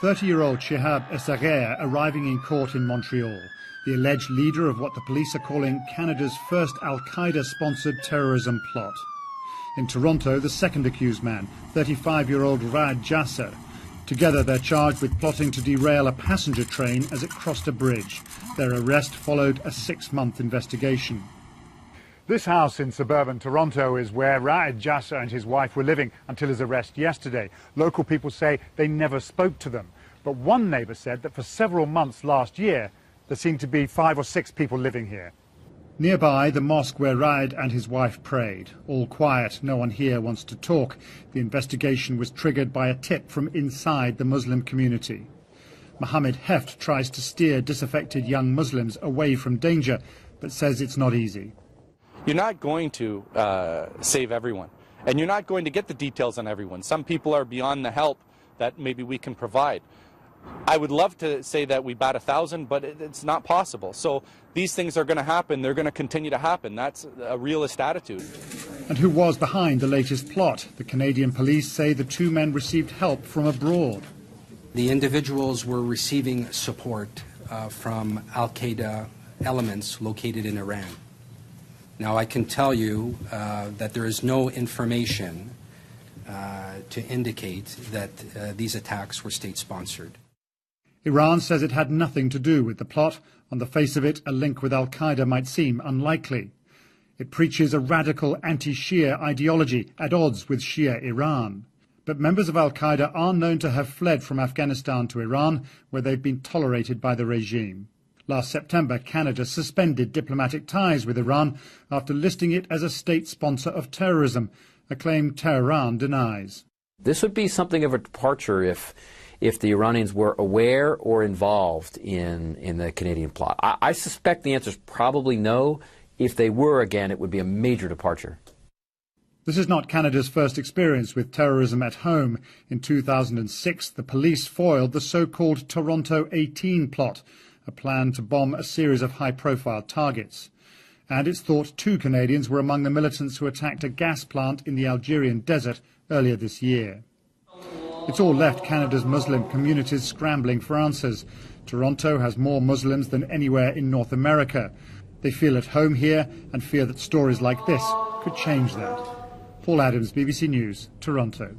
30-year-old Shihab Essaghir arriving in court in Montreal, the alleged leader of what the police are calling Canada's first Al-Qaeda-sponsored terrorism plot. In Toronto, the second accused man, 35-year-old Raad Jasser. Together they're charged with plotting to derail a passenger train as it crossed a bridge. Their arrest followed a 6-month investigation. This house in suburban Toronto is where Raad Jasser and his wife were living until his arrest yesterday. Local people say they never spoke to them. But one neighbour said that for several months last year, there seemed to be 5 or 6 people living here. Nearby, the mosque where Raad and his wife prayed. All quiet, no one here wants to talk. The investigation was triggered by a tip from inside the Muslim community. Mohammed Heft tries to steer disaffected young Muslims away from danger, but says it's not easy. You're not going to save everyone, and you're not going to get the details on everyone. Some people are beyond the help that maybe we can provide. I would love to say that we bat 1,000, but it's not possible. So these things are going to happen. They're going to continue to happen. That's a realist attitude. And who was behind the latest plot? The Canadian police say the 2 men received help from abroad. The individuals were receiving support from Al-Qaeda elements located in Iran. Now, I can tell you that there is no information to indicate that these attacks were state-sponsored. Iran says it had nothing to do with the plot. On the face of it, a link with Al-Qaeda might seem unlikely. It preaches a radical anti-Shia ideology at odds with Shia Iran. But members of Al-Qaeda are known to have fled from Afghanistan to Iran, where they've been tolerated by the regime. Last September, Canada suspended diplomatic ties with Iran after listing it as a state sponsor of terrorism, a claim Tehran denies. This would be something of a departure if the Iranians were aware or involved in the Canadian plot. I suspect the answer is probably no. If they were, again, it would be a major departure. This is not Canada's first experience with terrorism at home. In 2006, the police foiled the so-called Toronto 18 plot, a plan to bomb a series of high-profile targets. And it's thought 2 Canadians were among the militants who attacked a gas plant in the Algerian desert earlier this year. It's all left Canada's Muslim communities scrambling for answers. Toronto has more Muslims than anywhere in North America. They feel at home here and fear that stories like this could change that. Paul Adams, BBC News, Toronto.